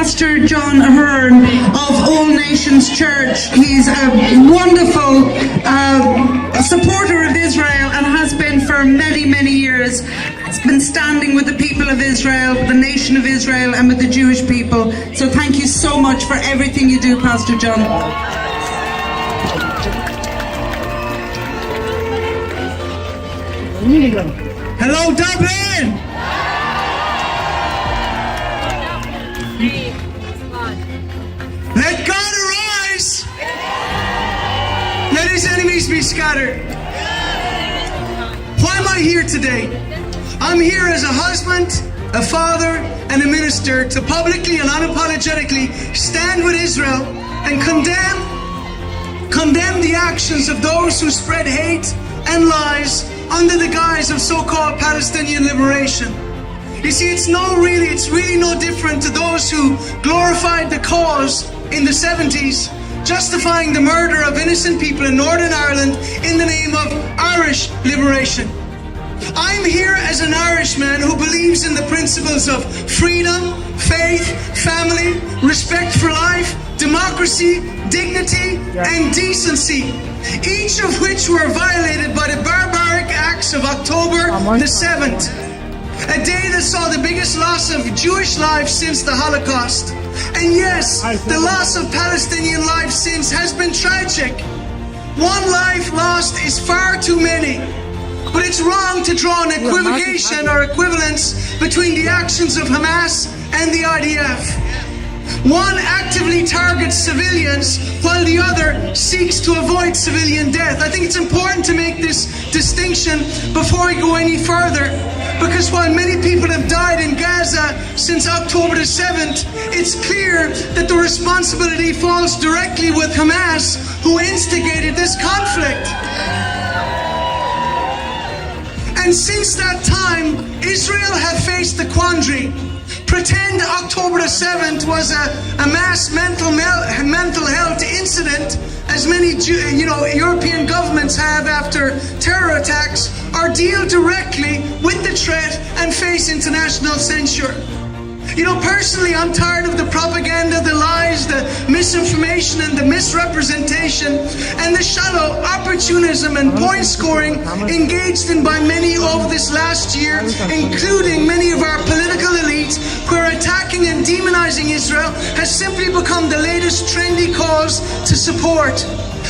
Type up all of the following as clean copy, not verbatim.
Pastor John Ahern of All Nations Church. He's a wonderful supporter of Israel and has been for many, many years. He's been standing with the people of Israel, the nation of Israel, and with the Jewish people. So thank you so much for everything you do, Pastor John. Hello, Dublin! Let God arise! Let his enemies be scattered. Why am I here today? I'm here as a husband, a father, and a minister to publicly and unapologetically stand with Israel and condemn the actions of those who spread hate and lies under the guise of so-called Palestinian liberation. You see, it's really no different to those who glorified the cause in the 70s, justifying the murder of innocent people in Northern Ireland in the name of Irish liberation. I'm here as an Irishman who believes in the principles of freedom, faith, family, respect for life, democracy, dignity, and decency, each of which were violated by the barbaric acts of October the 7th, a day that saw the biggest loss of Jewish lives since the Holocaust. And yes, the loss of Palestinian lives since has been tragic. One life lost is far too many. But it's wrong to draw an equivocation or equivalence between the actions of Hamas and the IDF. One actively targets civilians while the other seeks to avoid civilian death. I think it's important to make this distinction before we go any further, because while many people have died in Gaza since October the 7th, it's clear that the responsibility falls directly with Hamas, who instigated this conflict. And since that time, Israel have faced the quandary. Pretend October the 7th was a mass mental health incident, as many European governments have after terror attacks, or deal directly with the threat and face international censure. Personally, I'm tired of the propaganda, the lies, the misinformation, and the misrepresentation, and the shallow opportunism and point scoring engaged in by many over this last year, including many of our political elites, where attacking and demonizing Israel has simply become the latest trendy cause to support.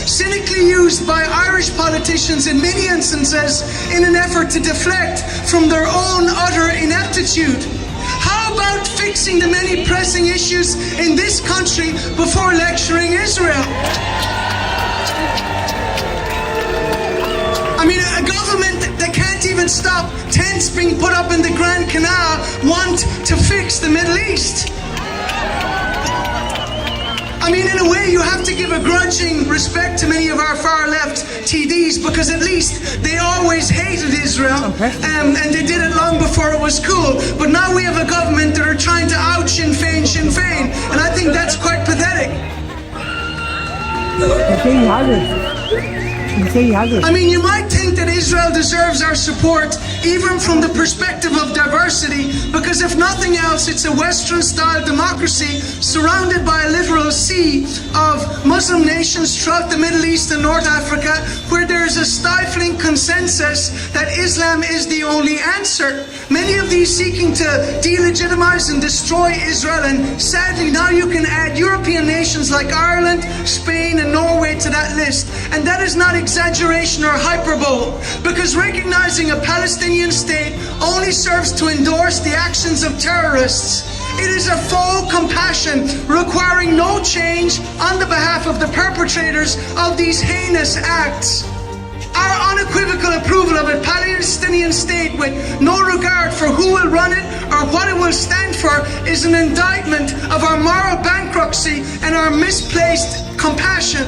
Cynically used by Irish politicians in many instances in an effort to deflect from their own utter ineptitude. How about fixing the many pressing issues in this country before lecturing Israel? I mean, a government that can't even stop tents being put up in the Grand Canal want to fix the Middle East. I mean, in a way, you have to give a grudging respect to many of our far-left TDs, because at least they always hated Israel, and they did it long before it was cool. But now we have a government that are trying to out Sinn Féin, and I think that's quite pathetic. I mean, you might think that Israel deserves our support, even from the perspective of diversity, because if nothing else, it's a Western-style democracy surrounded by a literal sea of Muslim nations throughout the Middle East and North Africa, where there is a stifling consensus that Islam is the only answer. Many of these seeking to delegitimize and destroy Israel, and sadly now you can add European nations like Ireland, Spain, and Norway to that list. And that is not exaggeration or hyperbole, because recognizing a Palestinian state only serves to endorse the actions of terrorists. It is a faux compassion requiring no change on the behalf of the perpetrators of these heinous acts. Our unequivocal approval of a Palestinian state with no regard for who will run it or what it will stand for is an indictment of our moral bankruptcy and our misplaced compassion.